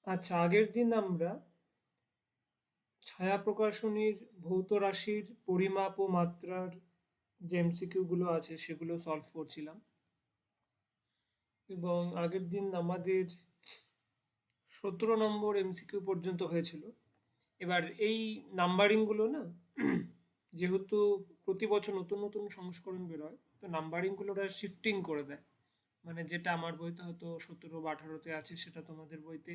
আচ্ছা, আগের দিন আমরা ছায়া প্রকাশনীর ভৌত রাশির পরিমাপ ও মাত্রার যে এমসিকিউ গুলো আছে সেগুলো সলভ করছিলাম, এবং আগের দিন আমাদের 17 নম্বর এমসিকিউ পর্যন্ত হয়েছিল। এবার এই নাম্বারিংগুলো না, যেহেতু প্রতি বছর নতুন নতুন সংস্করণ বেরোয়, তো নাম্বারিংগুলো ওরা শিফটিং করে দেয়। মানে যেটা আমার বইতে হয়তো 17 বা 18-তে আছে, সেটা তোমাদের বইতে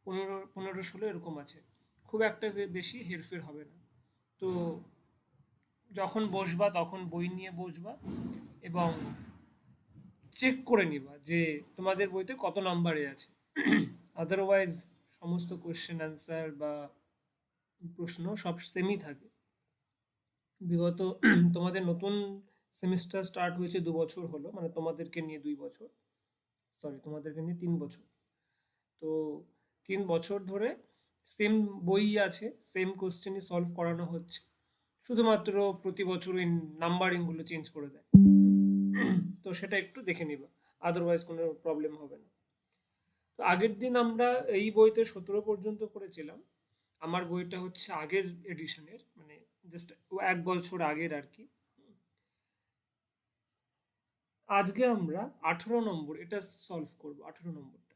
15, 16 এরকম আছে। খুব একটা বেশি হেরফের হবে না। তো যখন বসবা তখন বই নিয়ে বসবা এবং চেক করে নিবা যে তোমাদের বইতে কত নাম্বারে আছে। আদারওয়াইজ সমস্ত কোশ্চেন অ্যান্সার বা প্রশ্ন সব সেমই থাকে। বিগত তোমাদের নতুন সেমিস্টার স্টার্ট হয়েছে 2 বছর হলো, মানে তোমাদেরকে নিয়ে 2 বছর, সরি তোমাদেরকে নিয়ে 3 বছর। তো 3 বছর ধরে সেম বই আছে, সেম কোশ্চেনই সলভ করানো হচ্ছে, শুধুমাত্র প্রতি বছর ওই নাম্বারিংগুলো চেঞ্জ করে দেয়। তো সেটা একটু দেখে নিবা, আদারওয়াইজ কোনো প্রবলেম হবে না। তো আগের দিন আমরা এই বইতে 17 পর্যন্ত করেছিলাম। আমার বইটা হচ্ছে আগের এডিশনের, মানে জাস্ট 1 বছর আগের আর কি। আজকে আমরা 18 নম্বর এটা সলভ করব, 18 নম্বরটা।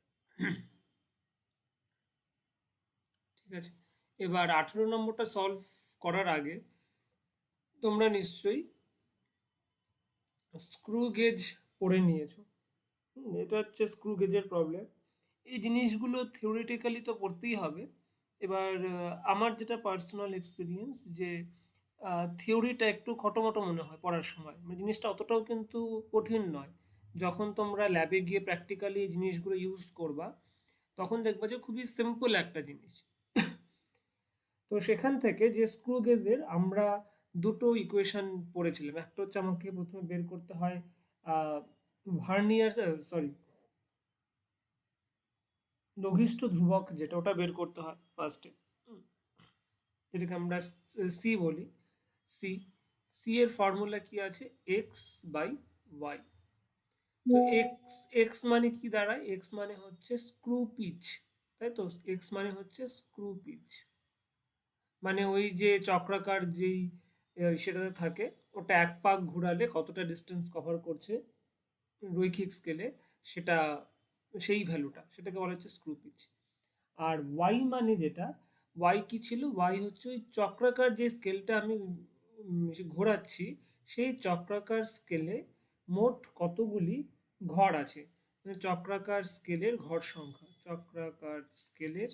ঠিক আছে, এবার 18 নম্বরটা সলভ করার আগে তোমরা নিশ্চয়ই স্ক্রু গেজ পড়ে নিয়েছো। এটা হচ্ছে স্ক্রু গেজের প্রবলেম। এই জিনিসগুলো থিওরিটিক্যালি তো পড়তেই হবে। এবার আমার যেটা পার্সোনাল এক্সপিরিয়েন্স, যে থিওরিটা একটু খটোমটো মনে হয় পড়ার সময়, মানে জিনিসটা অতটাও কিন্তু কঠিন নয়। যখন তোমরা ল্যাবে গিয়ে প্র্যাকটিক্যালি এই জিনিসগুলো ইউজ করবা, তখন দেখবা যে খুবই সিম্পল একটা জিনিস। তো সেখান থেকে যে স্ক্রু গেজের আমরা দুটো ইকুয়েশন পড়েছিলাম। একটা হচ্ছে আমাকে প্রথমে বের করতে হয় ভার্নিয়ার, সরি, লঘিষ্ঠ ধ্রুবক, যেটা ওটা বের করতে হয় ফার্স্টে, যেটাকে আমরা সি বলি। সি সি এর ফর্মুলা কি আছে? X by y. তো এক্স এক্স মানে কি দাঁড়ায়? এক্স মানে হচ্ছে স্ক্রু পিচ, তাই তো? এক্স মানে হচ্ছে স্ক্রু পিচ, মানে ওই যে চক্রাকার যেই সেটাতে থাকে, ওটা এক পাক ঘোরালে কতটা ডিস্টেন্স কভার করছে রৈখিক স্কেলে, সেটা, সেই ভ্যালুটা, সেটাকে বলা হচ্ছে স্ক্রু পিচ। আর ওয়াই মানে যেটা, ওয়াই কি ছিল? ওয়াই হচ্ছে ওই চক্রাকার যে স্কেলটা আমি ঘোরাচ্ছি, সেই চক্রাকার স্কেলে মোট কতগুলি ঘর আছে, মানে চক্রাকার স্কেলের ঘর সংখ্যা, চক্রাকার স্কেলের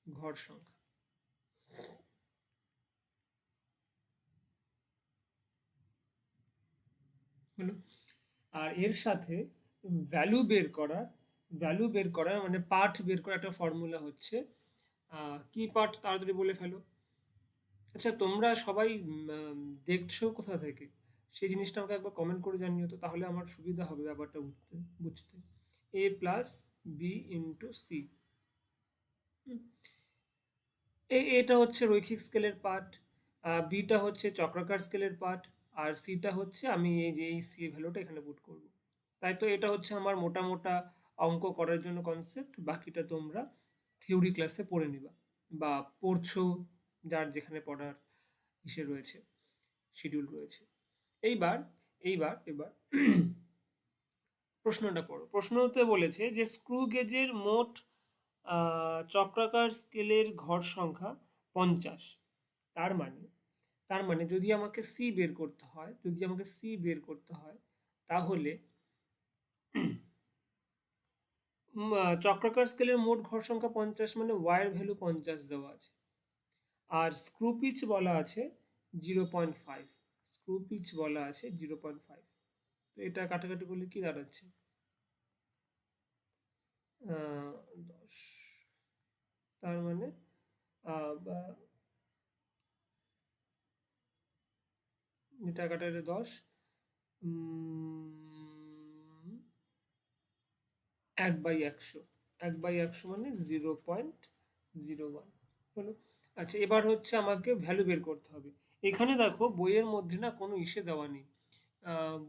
ঘর সংখ্যা হলো। আর এর সাথে ভ্যালু বের করার, মানে পার্ট বের করার একটা ফর্মুলা হচ্ছে, কি পার্ট তাড়াতাড়ি বলে ফেলো। আচ্ছা, তোমরা সবাই দেখছো কোথা থেকে? সেই জিনিসটা আমাকে একবার কমেন্ট করে জানিও তো, তাহলে আমার সুবিধা হবে ব্যাপারটা বুঝতে। এ প্লাস বি ইন্টু সি। এটা হচ্ছে রৈখিক স্কেলের পার্ট, বিটা হচ্ছে চক্রাকার স্কেলের পার্ট, আর সিটা হচ্ছে আমি এই যে এই সি ভ্যালুটা এখানে পুট করব। তাই তো এটা হচ্ছে আমার মোটা মোটা অঙ্ক করার জন্য কনসেপ্ট। বাকিটা তোমরা থিওরি ক্লাসে পড়ে নিবা বা পড়ছো, যার যেখানে পড়ার ইসে রয়েছে, শিডিউল রয়েছে। এইবার এবার প্রশ্নটা পড়ো। প্রশ্নতে বলেছে যে স্ক্রু গেজের মোট চক্রাকার স্কেলের ঘর সংখ্যা 50। তার মানে যদি আমাকে সি বের করতে হয়, তাহলে চক্রাকার স্কেলের মোট ঘর সংখ্যা 50, মানে ওয়াইয়ের ভ্যালু 50 দেওয়া আছে। আর স্ক্রু পিচ বলা আছে 0.5, স্ক্রু পিচ বলা আছে 0.5। তো এটা কাটাকাটি করলে কি দাঁড়াচ্ছে? 10, তার মানে এটা কাটালে 10, 1/100, 1/100 মানে 0.01 হলো। আচ্ছা, এবার হচ্ছে আমাকে ভ্যালু বের করতে হবে। এখানে দেখো বইয়ের মধ্যে না কোনো ইসে দেওয়া নেই,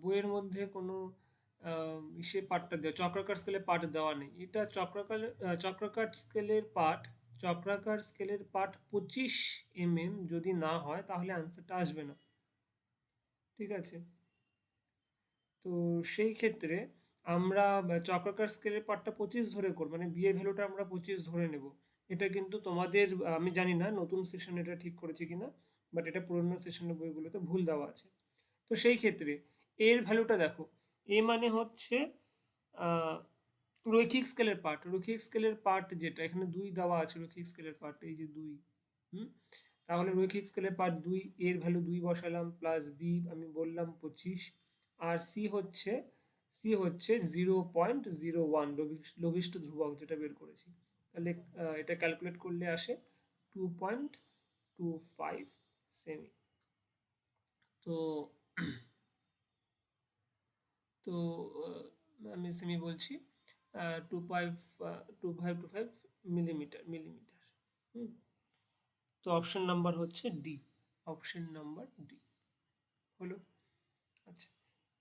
বইয়ের মধ্যে কোনো সে পার্টটা দেওয়া, চক্রাকার স্কেলে পার্ট দেওয়া নেই। এটা চক্রাকার স্কেলের পার্ট 25 mm যদি না হয় তাহলে আনসারটা আসবে না। ঠিক আছে, তো সেই ক্ষেত্রে আমরা চক্রাকার স্কেলের পার্টটা 25 ধরে করব, মানে বিয়ের ভ্যালুটা আমরা 25 ধরে নেব। এটা কিন্তু তোমাদের, আমি জানি না নতুন সেশন এটা ঠিক করেছে কিনা, বাট এটা পুরোনো সেশনের বইগুলোতে ভুল দেওয়া আছে। তো সেই ক্ষেত্রে এর ভ্যালুটা দেখো, এ মানে হচ্ছে আহ, রৈখিক স্কেলের পার্ট যেটা এখানে 2 দেওয়া আছে, রৈখিক স্কেলের পার্ট এই যে 2। হুম, তাহলে রৈখিক স্কেলের পার্ট 2, এর ভ্যালু 2 বসালাম, প্লাস বি আমি বললাম 25, আর সি হচ্ছে 0.01 লঘিষ্ঠ ধ্রুবক যেটা বের করেছি। তাহলে এটা ক্যালকুলেট করলে আসে 2.25 সেমি। তো তো আমি সেমি বলছি, 2.25 মিলিমিটার। হুম, তো অপশন নাম্বার হচ্ছে ডি, অপশন নাম্বার ডি হলো। আচ্ছা,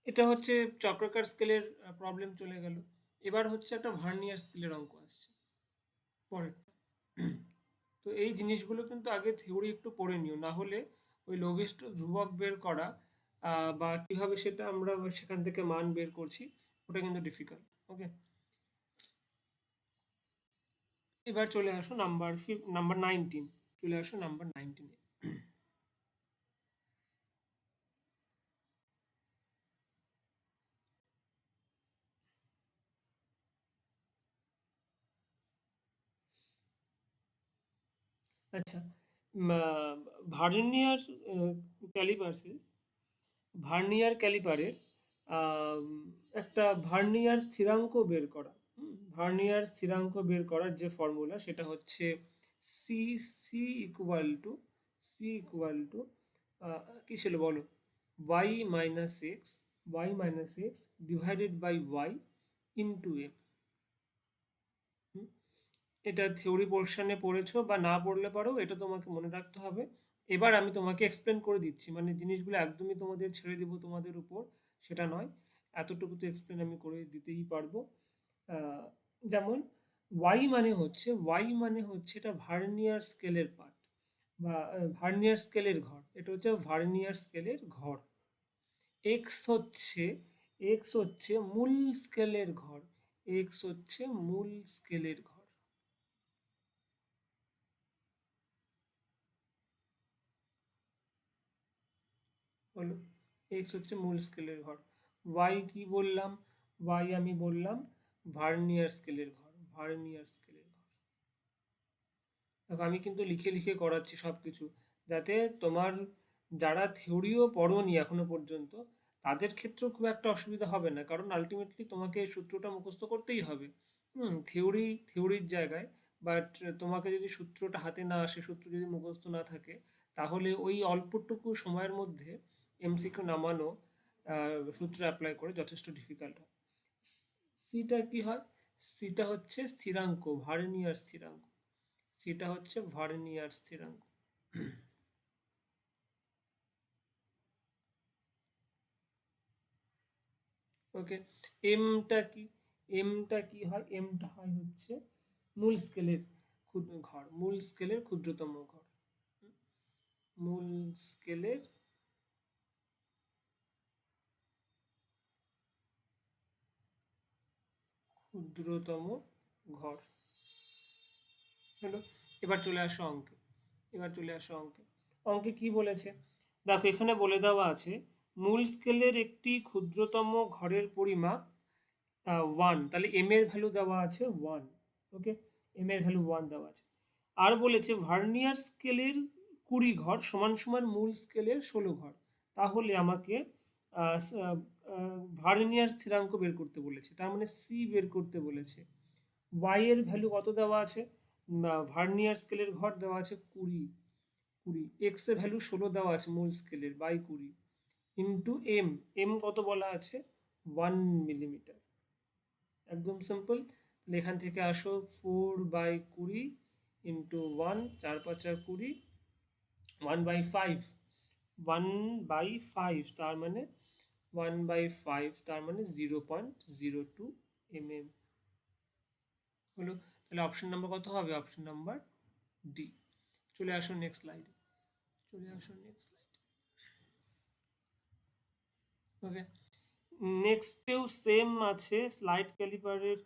এটা হচ্ছে চক্রাকার স্কেলের প্রবলেম চলে গেল। এবার হচ্ছে একটা ভার্নিয়ার স্কেলের অঙ্ক আসছে পরের। তো এই জিনিসগুলো কিন্তু আগে থিওরি একটু পড়ে নিও, না হলে ওই লঘিষ্ঠ ধ্রুবক বের করা বা কিভাবে সেটা আমরা সেখান থেকে মান বের করছি, ওটা কিন্তু ডিফিকাল্ট। ওকে, এবার চলে আসো নাম্বার 19, চলে আসো নাম্বার 19-এ। আচ্ছা, ভার্নিয়ার ক্যালিপার্সেস ভার্নিয়ার ক্যালিপারের আম, একটা ভার্নিয়ার স্থিরাঙ্ক বের করা। ভার্নিয়ার স্থিরাঙ্ক বের করার যে ফর্মুলা সেটা হচ্ছে C C equal to C equal to কি ছিল বলো, y minus x divided by y into A. এটা থিওরি পোর্শনে পড়েছো বা না পড়লে পারো, এটা তোমাকে মনে রাখতে হবে। এবার আমি তোমাকে এক্সপ্লেন করে দিচ্ছি, মানে জিনিসগুলো একদমই তোমাদের ছেড়ে দেবো তোমাদের উপর সেটা নয়, এতটুকু তো এক্সপ্লেন আমি করে দিতেই পারবো। আহ, যেমন ওয়াই মানে হচ্ছে এটা ভার্নিয়ার স্কেলের পার্ট বা ভার্নিয়ার স্কেলের ঘর, এটা হচ্ছে ভার্নিয়ার স্কেলের ঘর। এক্স হচ্ছে এক্স হচ্ছে মূল স্কেলের ঘর, এক্স হচ্ছে মূল স্কেলের ঘর। হলো, এক্স হচ্ছে মূল স্কেলের ঘর। ওয়াই কি বললাম, ওয়াই আমি বললাম ভার্নিয়ার স্কেলের ঘর, ভার্নিয়ার স্কেলের ঘর। দেখো আমি কিন্তু লিখে লিখে করাচ্ছি সব কিছু, যাতে তোমার যারা থিওরিও পড়োনি এখনো পর্যন্ত তাদের ক্ষেত্রেও খুব একটা অসুবিধা হবে না, কারণ আলটিমেটলি তোমাকে এই সূত্রটা মুখস্থ করতেই হবে। থিওরির জায়গায়, বাট তোমাকে যদি সূত্রটা হাতে না আসে, সূত্র যদি মুখস্থ না থাকে, তাহলে ওই অল্পটুকু সময়ের মধ্যে এমসিকিউ নামানো সূত্র অ্যাপ্লাই করে যথেষ্ট ডিফিকাল্ট হয়। সিটা কি হয়, সিটা হচ্ছে স্থিরাঙ্ক, ভার্নিয়ার স্থিরাঙ্ক, সেটা হচ্ছে ভার্নিয়ার স্থিরাঙ্ক। ওকে, এমটা কি, এমটা কি হয়, এমটা হয় হচ্ছে মূল স্কেলের ঘর, মূল স্কেলের ক্ষুদ্রতম ঘর, মূল স্কেলের ক্ষুদ্রতম ঘর হলো। এবার চলে আসো অঙ্কে, এবার চলে আসো অঙ্কে। অঙ্কে কি বলেছে দেখো, এখানে বলে দেওয়া আছে মূল স্কেলের একটি ক্ষুদ্রতম ঘরের পরিমাপ 1, তাহলে এম এর ভ্যালু দেওয়া আছে 1। ওকে, এম এর ভ্যালু 1 দেওয়া আছে। আর বলেছে ভার্নিয়ার স্কেলের 20 ঘর সমান সমান মূল স্কেলের 16 ঘর। তাহলে আমাকে ভার্নিয়ার স্থিরাঙ্ক বের করতে বলেছে, তার মানে সি বের করতে বলেছে। ওয়াই এর ভ্যালু কত দেওয়া আছে, ভার্নিয়ার স্কেলের ঘর দেওয়া আছে 20, এক্স এর ভ্যালু 16 দেওয়া আছে মূল স্কেলের বাই 20 ইন্টু এম, এম কত বলা আছে 1 মিলিমিটার। একদম সিম্পল, এখান থেকে আসো 4/20 ইন্টু 1, 4 × 5 = 20, 1/5, 1/5 তার মানে 1/5, তার মানে 0.02 mm হলো। তাহলে অপশন নাম্বার কত হবে? Option number D. চলে আসুন নেক্সট স্লাইডে, চলে আসুন নেক্সট স্লাইড। ওকে, নেক্সটেও সেম আছে, স্লাইড ক্যালিপারের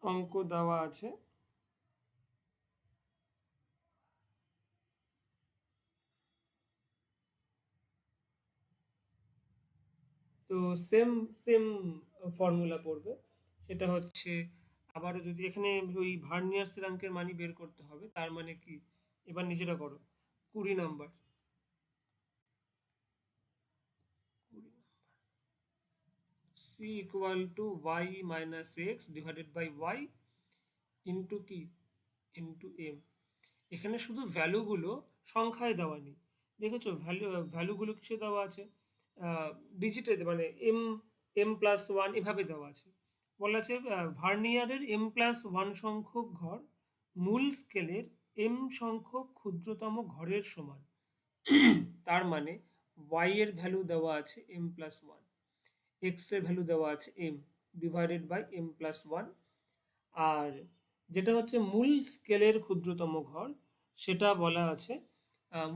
অঙ্ক দেওয়া আছে। তো সেম সেম ফর্মুলা পড়বে, সেটা হচ্ছে আবারও যদি এখানে ওই ভার্নিয়ার স্থিরাঙ্কের মানই বের করতে হবে, তার মানে কি এবার নিজেরা করো। 20 number, c equal to y minus x divided by y into কি, ইন্টু এম। এখানে শুধু ভ্যালুগুলো সংখ্যায় দেওয়া নেই, দেখেছো ভ্যালুগুলো কিসে দেওয়া আছে? ডিজিটে, মানে m+1 এভাবে দেওয়া আছে। বলা আছে ভার্নিয়ারের m+1 সংখ্যক ঘর মূল স্কেলের m সংখ্যক ক্ষুদ্রতম ঘরের সমান। তার মানে y এর ভ্যালু দেওয়া আছে m+1, x এর ভ্যালু দেওয়া আছে m ডিভাইডেড বাই m+1, আর যেটা হচ্ছে মূল স্কেলের ক্ষুদ্রতম ঘর সেটা বলা আছে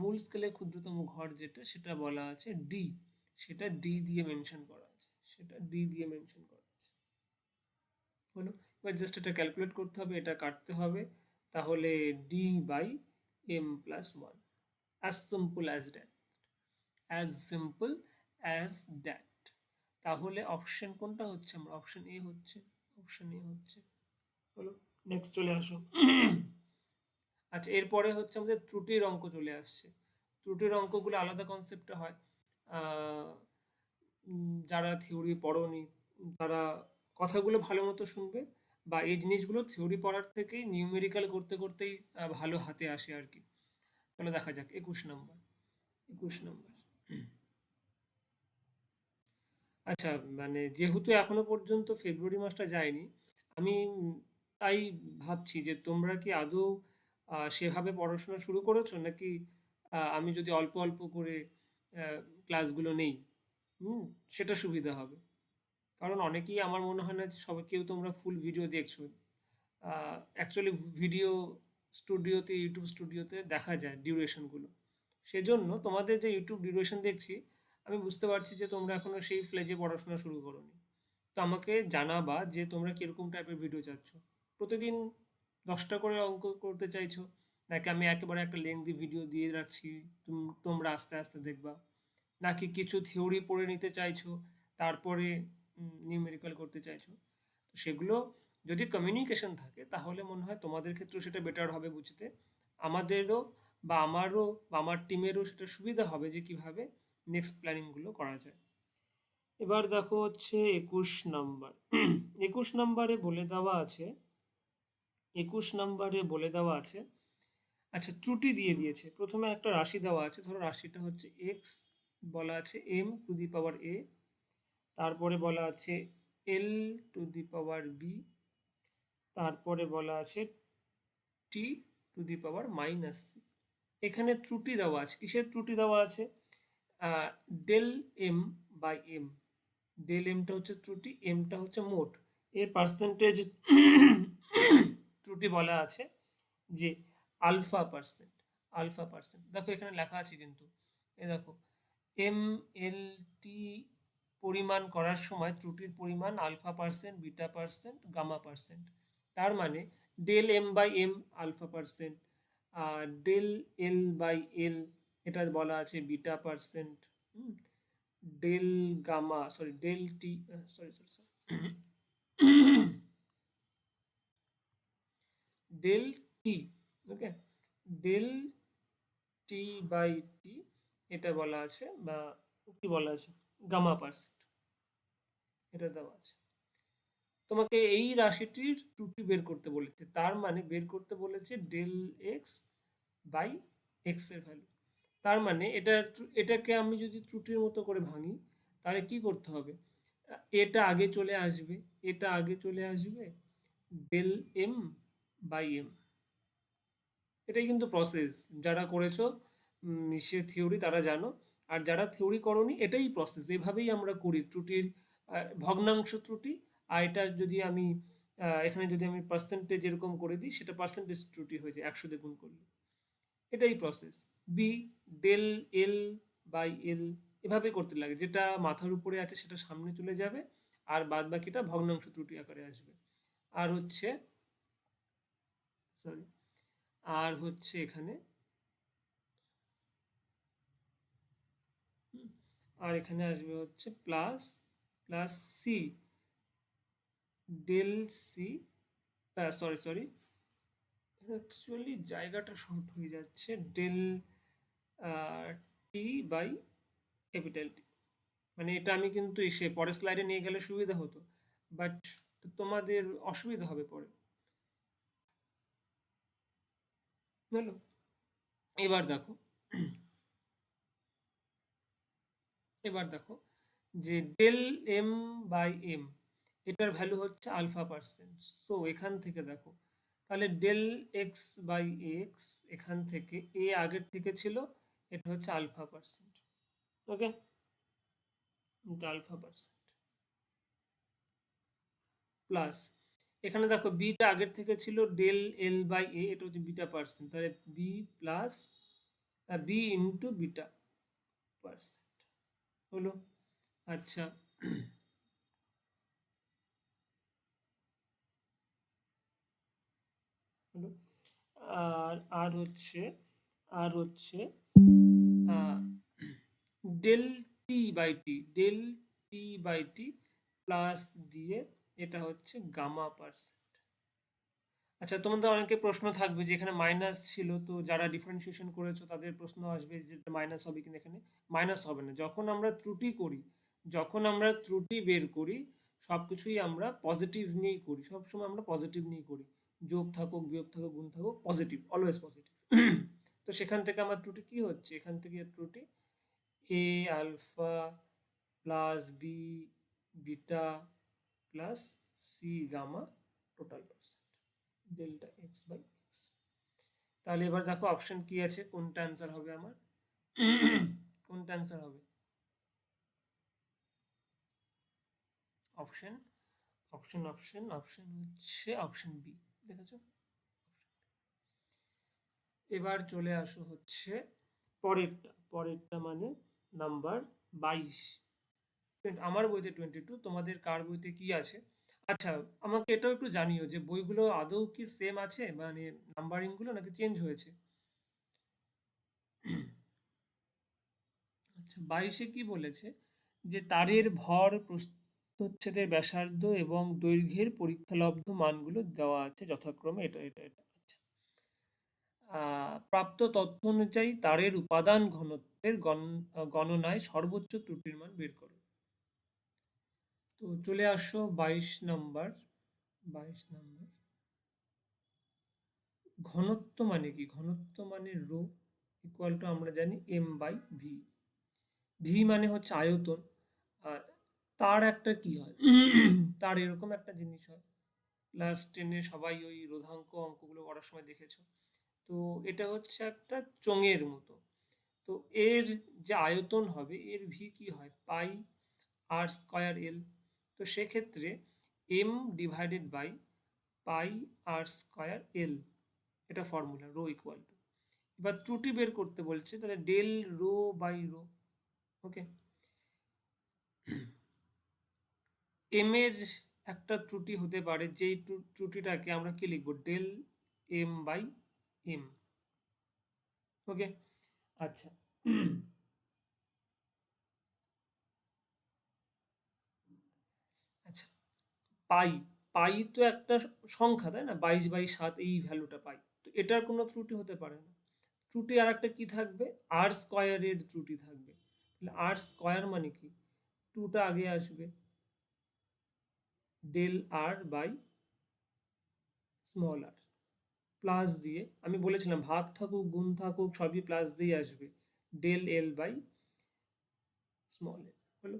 মূল স্কেলের ক্ষুদ্রতম ঘর যেটা, সেটা বলা আছে ডি, সেটা ডি দিয়ে মেনশন করা আছে, সেটা ডি দিয়ে মেনশন করা আছে হলো। এবার জাস্ট এটা ক্যালকুলেট করতে হবে, এটা কাটতে হবে, তাহলে D by m+1, as simple as that, as simple as that. তাহলে অপশন কোনটা হচ্ছে? আমরা অপশন এ হচ্ছে, অপশন এ হচ্ছে হলো। নেক্সট চলে আসো। আচ্ছা, এরপরে হচ্ছে আমাদের ত্রুটির অঙ্ক চলে আসছে। ত্রুটির অঙ্কগুলো আলাদা কনসেপ্টে হয়। যারা থিওরি পড়োনি তারা কথাগুলো ভালো মতো শুনবে, বা এই জিনিসগুলো থিওরি পড়ার থেকেই নিউমেরিক্যাল করতে করতেই ভালো হাতে আসে আর কি। তাহলে দেখা যাক 21 নম্বর, 21 নম্বর। আচ্ছা, মানে যেহেতু এখনো পর্যন্ত ফেব্রুয়ারি মাসটা যায়নি, আমি তাই ভাবছি যে তোমরা কি আদৌ সেভাবে পড়াশোনা শুরু করেছো, নাকি আমি যদি অল্প অল্প করে ক্লাসগুলো নেই, হুম, সেটা সুবিধা হবে। কারণ অনেকেই, আমার মনে হয় না যে সবাই, কেউ তোমরা ফুল ভিডিও দেখছো। অ্যাকচুয়ালি ভিডিও স্টুডিওতে, ইউটিউব স্টুডিওতে দেখা যায় ডিউরেশনগুলো। সেজন্য তোমাদের যে ইউটিউব ডিউরেশন দেখছি, আমি বুঝতে পারছি যে তোমরা এখনো সেই ফ্লেজে পড়াশোনা শুরু করোনি। তো আমাকে জানাবা যে তোমরা কিরকম টাইপের ভিডিও চাচ্ছ। প্রতিদিন 10টা করে অঙ্ক করতে চাইছো, নাকি আমি একেবারে একটা লেন্দি ভিডিও দিয়ে রাখছি, তোমরা আস্তে আস্তে দেখবা, নাকি কিছু থিওরি পড়ে নিতে চাইছো তারপরে নিউমেরিক্যাল করতে চাইছো। তো সেগুলো যদি কমিউনিকেশন থাকে তাহলে মনে হয় তোমাদের ক্ষেত্রেও সেটা বেটার হবে বুঝতে, আমাদেরও বা আমারও বা আমার টিমেরও সেটা সুবিধা হবে যে কিভাবে নেক্সট প্ল্যানিংগুলো করা যায়। এবার দেখো হচ্ছে 21 নম্বর। 21 নম্বরে বলে দেওয়া আছে, 21 নম্বরে বলে দেওয়া আছে, আচ্ছা ত্রুটি দিয়ে দিয়েছে। প্রথমে একটা রাশি দেওয়া আছে, ধরো রাশিটা হচ্ছে এক্স, বলা আছে m⁴ a, তারপরে বলা আছে l⁴b, তারপরে বলা আছে t⁻⁻c। এখানে ত্রুটি দেওয়া আছে, কিসের ত্রুটি দেওয়া আছে? Del M by m, del এমটা হচ্ছে ত্রুটি, এমটা হচ্ছে মোট, এর পার্সেন্টেজ ত্রুটি বলা আছে যে α%, α%। দেখো এখানে লেখা আছে কিন্তু, এ দেখো mlt পরিমাণ করার সময় ত্রুটির পরিমাণ α%, β%, γ%। তার মানে del M by M α%, del L by L এটা বলা আছে β%, del gamma, sorry del T, sorry sorry sorry del T, okay, del T by T এটা বলা আছে, বা কি বলা আছে, γ%, এটা দেওয়া আছে। তোমাকে এই রাশিটির ত্রুটি বের করতে বলেছে, তার মানে বের করতে বলেছে ডেল এক্স বাই এক্স এর ভ্যালু। তার মানে এটাকে আমি যদি ত্রুটির মতো করে ভাঙি, তাহলে কি করতে হবে? এটা আগে চলে আসবে, এটা আগে চলে আসবে, ডেল এম বাই এম। এটাই কিন্তু প্রসেস, যারা করেছো নিশ্চয় থিওরি তারা জানো। আর যারা থিওরি করনি এটাই প্রসেস, এভাবেই আমরা করি ত্রুটির ভগ্নাংশ ত্রুটি। আর এটা যদি আমি এখানে যদি আমি পার্সেন্টেজ এরকম করে দিই, সেটা পার্সেন্টেজ ত্রুটি হয়ে যায় 100 দিয়ে গুণ করলে। এটাই process. B del L by L, এভাবে করতে লাগে, যেটা মাথার উপরে আছে সেটা সামনে চলে যাবে, আর বাদ বাকিটা ভগ্নাংশ ত্রুটি আকারে আসবে। আর হচ্ছে সরি আর হচ্ছে এখানে আর এখানে আসবে হচ্ছে plus plus C del C, sorry actually জায়গাটা শর্ট হয়ে যাচ্ছে, del T by capital T. মানে এটা আমি কিন্তু এসে পরের স্লাইডে নিয়ে গেলে সুবিধা হতো, বাট তোমাদের অসুবিধা হবে পরে। বুঝলো? এবার দেখো এবার দেখো যে ডেল এম বাই এম, এটার ভ্যালু হচ্ছে আলফা পার্সেন্ট। সো এখান থেকে দেখো, তাহলে ডেল এক্স বাই এক্স, এখান থেকে এ আগের থেকে ছিল, এটা হচ্ছে আলফা পার্সেন্ট। ওকে, এটা আলফা পার্সেন্ট প্লাস, এখানে দেখো বিটা আগের থেকে ছিল ডেল এল বাই এ, এটা হচ্ছে বিটা পার্সেন্ট, তাহলে B plus B into beta percent হলো। আচ্ছা, হলো। আর আর হচ্ছে আর হচ্ছে del T by T, del T by T plus দিয়ে এটা হচ্ছে গামা পার্সেন্ট। আচ্ছা, তোমাদের অনেকে প্রশ্ন থাকবে যে এখানে মাইনাস ছিল, তো যারা ডিফারেন্সিয়েশন করেছো তাদের প্রশ্ন আসবে যে মাইনাস হবে কিনা। এখানে মাইনাস হবে না। যখন আমরা ত্রুটি বের করি, সব কিছুই আমরা পজিটিভ নিয়েই করি, সবসময় আমরা পজিটিভ নিয়েই করি। যোগ থাকুক, বিয়োগ থাকুক, গুণ থাকুক, পজিটিভ, অলওয়েজ পজিটিভ। তো সেখান থেকে আমার ত্রুটি কি হচ্ছে, এখান থেকে ত্রুটি A alpha plus B beta plus C gamma total percent delta X by X. তাহলে এবার দেখো অপশন কি আছে, কোনটা অ্যান্সার হবে আমার, কোনটা অ্যান্সার হবে? অপশন অপশন অপশন অপশন হচ্ছে অপশন বি, দেখেছো? এবার চলে আসো হচ্ছে পরেরটা মানে নাম্বার 22। আমার বইতে 22, তোমাদের কার বইতে কি আছে? আচ্ছা, আমাকে এটাও একটু জানিও যে বইগুলো আদৌ কি সেম আছে, মানে নাম্বারিং গুলো নাকি চেঞ্জ হয়েছে। আচ্ছা, 22-এ কি বলেছে, যে তারের ভর, প্রস্থচ্ছেদের ব্যাসার্ধ এবং দৈর্ঘ্যের পরীক্ষালব্ধ মানগুলো দেওয়া আছে যথাক্রমে এটা এটা এটা। আচ্ছা, প্রাপ্ত তথ্য অনুযায়ী তারের উপাদান ঘনত্বের গণনায় সর্বোচ্চ ত্রুটির মান বের করো। তো চলে আসো 22 নম্বর। ঘনত্ব মানে কি? ঘনত্ব মানে রো ইকুয়াল টু আমরা জানি এম বাই ভি। ভি মানে হচ্ছে আয়তন। আর তার একটা কি হয়, তার এরকম একটা জিনিস হয়, ক্লাস 10-এ সবাই ওই রোধাঙ্ক অঙ্কগুলো করার সময় দেখেছো। তো এটা হচ্ছে একটা চোঙের মতো। তো এর যে আয়তন হবে, এর ভি কি হয়, পাই আর স্কয়ার এল। তো সেক্ষেত্রে M divided by pi R square L, এটা ফর্মুলা, রো ইকুয়াল টু। এবার ত্রুটি বের করতে বলছে, তাহলে del rho by rho. Okay, m এর একটা ত্রুটি হতে পারে, যেই ত্রুটিটাকে আমরা কি লিখবো, ডেল এম বাই এম। ওকে, আচ্ছা। আচ্ছা, পাই পাই তো একটা সংখ্যা, তাই না? 22/7 এই ভ্যালুটা পাই, তো এটার কোনো ত্রুটি হতে পারে না। ত্রুটি আর একটা কি থাকবে, আর স্কয়ারের ত্রুটি থাকবে। তাহলে আর স্কয়ার মানে কি, টুটা আগে আসবে, del R by small r, plus দিয়ে আমি বলেছিলাম ভাগ থাকুক গুণ থাকুক সবই প্লাস দিয়ে আসবে, del L by small l হলো।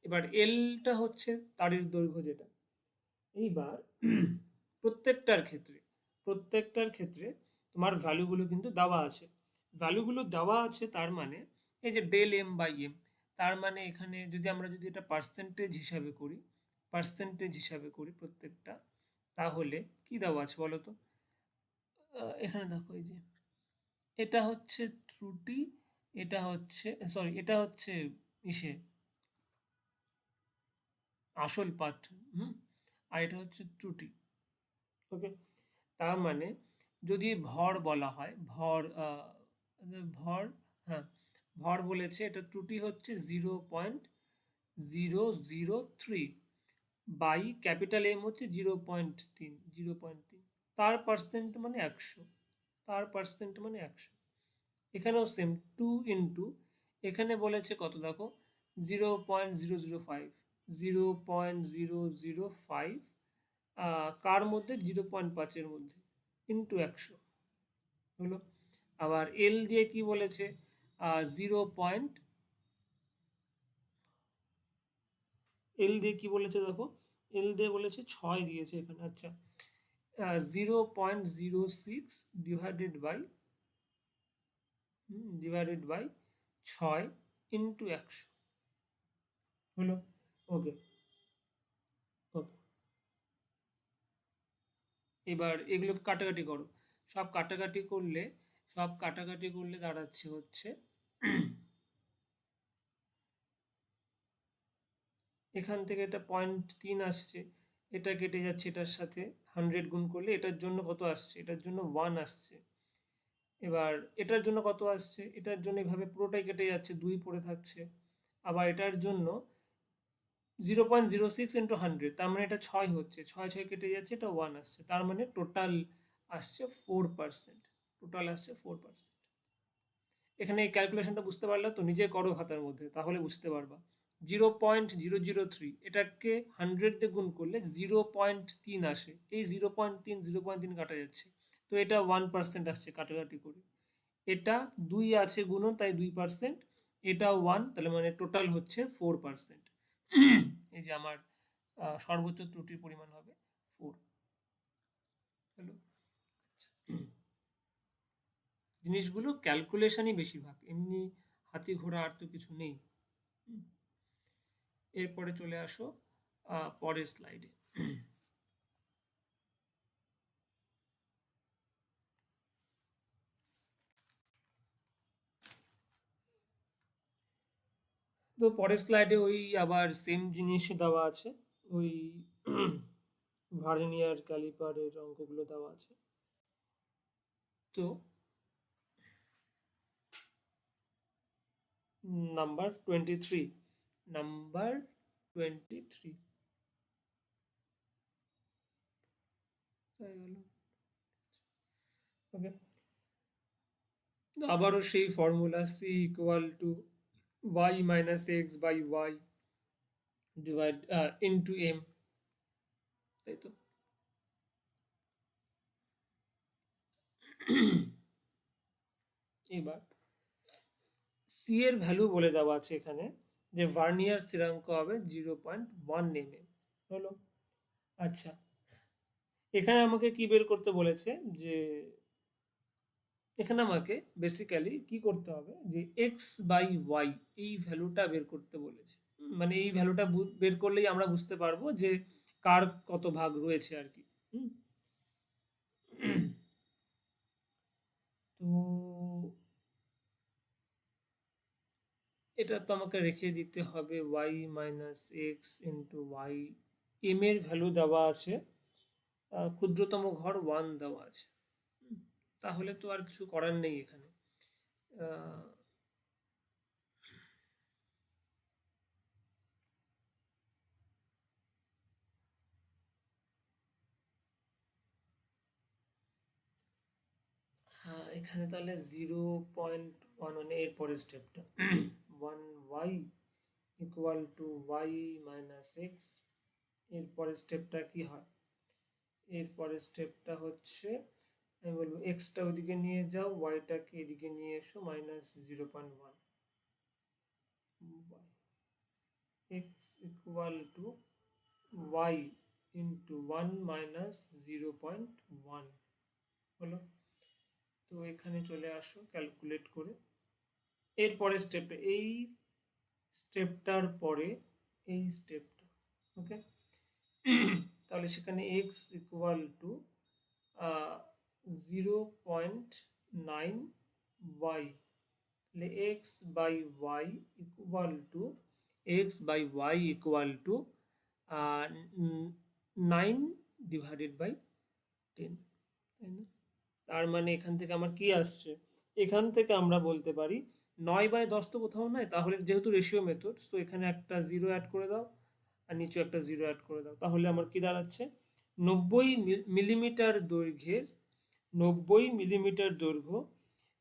এবার এলটা হচ্ছে তারের দৈর্ঘ্য যেটা। এইবার প্রত্যেকটার ক্ষেত্রে প্রত্যেকটার ক্ষেত্রে তোমার ভ্যালুগুলো কিন্তু দেওয়া আছে। ভ্যালুগুলো দেওয়া আছে, তার মানে এই যে ডেল এম বাই এম, তার মানে এখানে আমরা যদি এটা পার্সেন্টেজ হিসাবে করি প্রত্যেকটা, তাহলে কি দেওয়া আছে বলো তো? এখানে দেখো, এই যে এটা হচ্ছে ত্রুটি, এটা হচ্ছে, সরি, এটা হচ্ছে ইসে আসল পাঠ, আর এটা হচ্ছে ত্রুটি। ওকে, তার মানে যদি ভর বলা হয়, ভর, হ্যাঁ, ভর বলেছে, এটা ত্রুটি হচ্ছে 0.003 বাই ক্যাপিটাল এম হচ্ছে 0.3, তার পার্সেন্ট মানে 100, তার পার্সেন্ট মানে 100। এখানেও সেম, 2 এখানে বলেছে কত দেখো, 0.005, 0.005, কার মধ্যে, 0.5-এর মধ্যে, ইন্টু 100 হলো। আবার এল দিয়ে কি বলেছে, 0. এল দিয়ে কি বলেছে দেখো, এল দিয়ে বলেছে 6 দিয়েছে এখানে, আচ্ছা, 0.06 ডিভাইডেড বাই 6 ইন্টু 100 হলো। ওকে, ওকে, এবার এগুলোকে কাটাকাটি করো, সব কাটাকাটি করলে, দাঁড়াচ্ছে হচ্ছে এখান থেকে এটা 0.3 আসছে, এটা কেটে যাচ্ছে এটার সাথে, 100 গুণ করলে এটার জন্য কত আসছে, এটার জন্য 1 আসছে। এবার এটার জন্য কত আসছে, এটার জন্য এভাবে পুরোটাই কেটে যাচ্ছে, 2 পড়ে থাকছে। আবার এটার জন্য 0.06 ইন্টু 100, তার মানে এটা 6 হচ্ছে, 6 কেটে যাচ্ছে, এটা 1 আসছে, তার মানে টোটাল আসছে 4%, টোটাল আসছে 4%। এখানে এই ক্যালকুলেশনটা বুঝতে পারলে তো, নিজে করো খাতার মধ্যে, তাহলে বুঝতে পারবা। 0.003 এটাকে 100 দিয়ে গুণ করলে 0.3 আসে, এই 0.3 কাটা যাচ্ছে, তো এটা 1% আসছে কাটাকাটি করে। এটা 2 আছে গুণন, তাই 2%, এটা 1, তাহলে মানে টোটাল হচ্ছে 4%। এই যে আমার সর্বোচ্চ ত্রুটির পরিমাণ হবে 4 হলো। আচ্ছা, জিনিসগুলো ক্যালকুলেশনই বেশিরভাগ, এমনি হাতি ঘোড়া আর তো কিছু নেই। এরপরে চলে আসো পরের স্লাইডে। তো পরের স্লাইডে ওই আবার সেম জিনিস দেওয়া আছে, ওই ভার্নিয়ার ক্যালিপারের অঙ্কগুলো দেওয়া আছে। তো নাম্বার 23, নাম্বার 23 তাই হলো। ওকে, আবারও সেই formula, C equal to y minus x by y divide into m, তাই তো? এবার সি এর ভ্যালু বলে দেওয়া আছে এখানে, যে ভার্নিয়ার স্থিরাঙ্ক হবে 0.1 mm হলো। আচ্ছা, এখানে আমাকে কি বের করতে বলেছে, যে এখানে আমাকে বেসিক্যালি কি করতে হবে, যে এক্স বাই ওয়াই এই ভ্যালুটা বের করতে বলেছে। মানে এই ভ্যালুটা বের করলেই আমরা বুঝতে পারবো যে কার কত ভাগ রয়েছে আর কি। হুম, তো এটা তো আমাকে রেখে দিতে হবে y minus x into y, m এর ভ্যালু দেওয়া আছে, ক্ষুদ্রতম ঘর 1 দেওয়া আছে। হুম, তাহলে তো আর কিছু করার নেই এখানে। আহ, হ্যাঁ, এখানে তাহলে 0.1 মানে এর পরের স্টেপটা 1y equal to y minus x. এর পরের স্টেপটা কি হয়, এর পরের স্টেপটা হচ্ছে, আমি বলবো এক্সটা ওদিকে নিয়ে যাও, ওয়াইটাকে এদিকে নিয়ে এসো, minus 0.1, x equal to y into 1 minus 0.1 হলো। তো এখানে চলে আসো ক্যালকুলেট করে, এরপরে স্টেপটা, এই স্টেপটার পরে এই স্টেপটা, ওকে। তাহলে সেখানে এক্স ইকুয়াল টু 0.9 ওয়াই, তাহলে x/y ইকুয়াল টু 9/10, তাই না? তার মানে এখান থেকে আমার কি আসছে, এখান থেকে আমরা বলতে পারি 9/10 তো কোথাও নাই, তাহলে যেহেতু রেশিও মেথড, তো এখানে একটা জিরো অ্যাড করে দাও আর নিচে একটা জিরো অ্যাড করে দাও, তাহলে আমার কি দাঁড়াচ্ছে, 90 মিলিমিটার দৈর্ঘ্যের, 90 মিলিমিটার দৈর্ঘ্য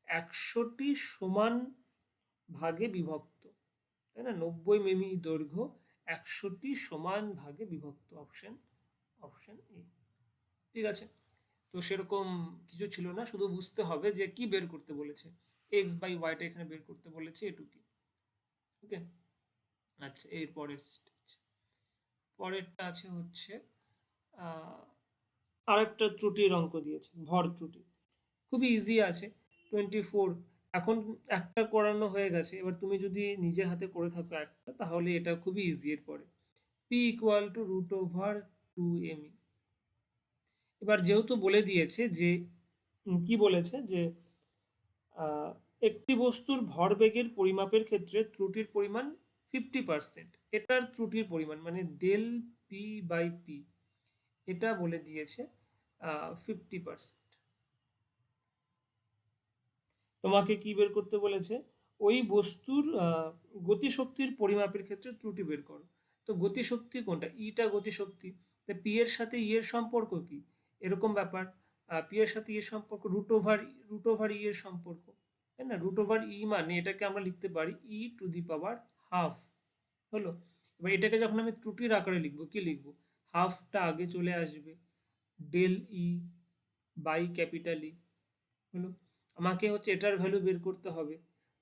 100টি সমান ভাগে বিভক্ত, তাই না? 90 মিমি দৈর্ঘ্য 100টি সমান ভাগে বিভক্ত, অপশন অপশন এ। ঠিক আছে, তো সেরকম কিছু ছিল না, শুধু বুঝতে হবে যে কি বের করতে বলেছে, x/y এখানে বের করতে বলেছে, এটুকু। ওকে, আচ্ছা, এর পরের স্টেজ, পরেরটা আছে হচ্ছে আরেকটা ত্রুটির অঙ্ক দিয়েছে, ভর ত্রুটি, খুবই ইজি আছে। 24, এখন একটা করানো হয়ে গেছে, এবার তুমি যদি নিজের হাতে করে থাকো একটা, তাহলে এটা খুবই ইজি। এর পরে p = √2m। এবার যেহেতু বলে দিয়েছে যে কি বলেছে যে আহ, একটি বস্তুর ভরবেগের পরিমাপের ক্ষেত্রে ত্রুটির পরিমাণ 50%, এটার ত্রুটির পরিমাণ মানে ডেল p/p, এটা বলে দিয়েছে 50%। তোমাকে কি বের করতে বলেছে, ওই বস্তুর গতিশক্তির পরিমাপের ক্ষেত্রে ত্রুটি বের করো। তো গতিশক্তি কোনটা, ইটা গতিশক্তি, তা পি এর সাথে ই এর সম্পর্ক কি, এরকম ব্যাপার, পি এর সাথে ই এর সম্পর্ক রুট ওভার ই এর সম্পর্ক, তাই না? √ই মানে এটাকে আমরা লিখতে পারি e⁻½ হলো। এবার এটাকে যখন আমি ত্রুটির আকারে লিখবো, কি লিখবো, হাফটা আগে চলে আসবে, del E by capital E, হলো। আমাকে হচ্ছে এটার ভ্যালু বের করতে হবে,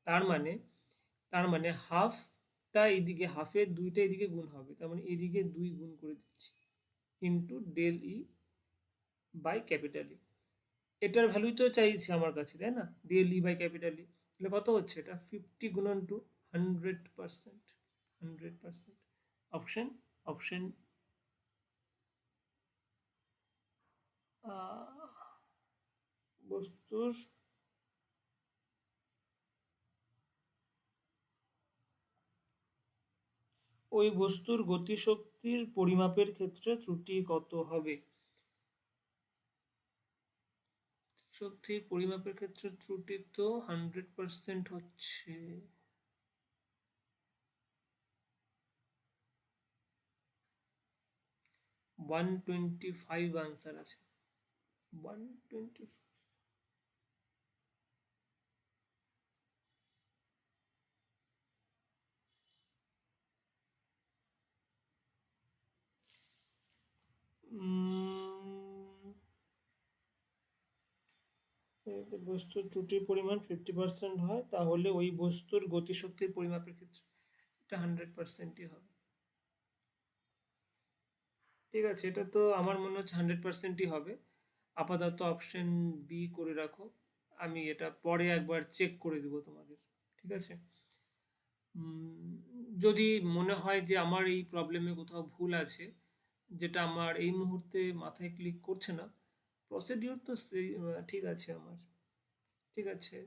তার মানে হাফটা এদিকে, হাফের দুইটা এদিকে গুণ হবে, তার মানে এদিকে 2 গুণ করে দিচ্ছি, into del E by capital E. এটার ভ্যালুই তো চাইছে আমার কাছে, তাই না? Del E by capital E, তাহলে কত হচ্ছে এটা, 50 গুণন টু 100%, 100%, অপশন অপশন বস্তুর ওই বস্তুর গতিশক্তির পরিমাপের ক্ষেত্রে ত্রুটি কত হবে, শক্তির পরিমাপের ক্ষেত্রে ত্রুটি তো 100% হচ্ছে, 125 আনসার আছে, 125। যদি বস্তুর ত্রুটির পরিমাণ 50% হয়, তাহলে ওই বস্তুর গতিশক্তির পরিমাপের ক্ষেত্রে এটা 100%ই হবে। ঠিক আছে, এটা তো আমার মনে হচ্ছে 100%ই হবে। আপাতত অপশন বি করে রাখো, আমি এটা পরে একবার চেক করে দেবো তোমাদের। ঠিক আছে, যদি মনে হয় যে আমার এই প্রবলেমে কোথাও ভুল আছে, যেটা আমার এই মুহূর্তে মাথায় ক্লিক করছে না, প্রসিডিওর তো সেই ঠিক আছে আমার, ঠিক আছে,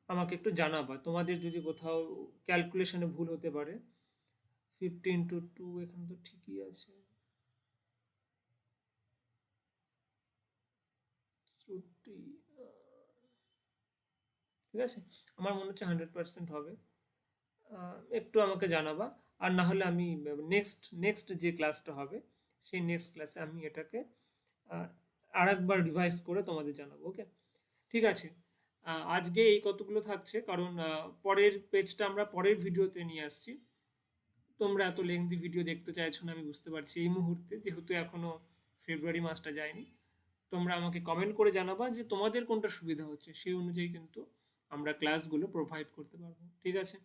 আমাকে একটু জানাবা তোমাদের যদি কোথাও ক্যালকুলেশনে ভুল হতে পারে। 50 × 2 এখানে তো ঠিকই আছে, ত্রুটি, ঠিক আছে, আমার মনে হচ্ছে 100% হবে। একটু আমাকে জানাবা, আর না হলে আমি নেক্সট যে ক্লাসটা হবে, সেই নেক্সট ক্লাসে আমি এটাকে আর একবার রিভাইজ করে তোমাদের জানাবো। ওকে, ঠিক আছে, আজকে এই কতগুলো থাকছে, কারণ পরের পেজটা আমরা পরের ভিডিওতে নিয়ে আসছি। তোমরা এত লেন্দি ভিডিও দেখতে চাইছো না, আমি বুঝতে পারছি এই মুহূর্তে, যেহেতু এখনো ফেব্রুয়ারি মাসটা যায়নি। তোমরা আমাকে কমেন্ট করে জানাবা যে তোমাদের কোনটা সুবিধা হচ্ছে, সেই অনুযায়ী কিন্তু আমরা ক্লাসগুলো প্রোভাইড করতে পারবো। ঠিক আছে।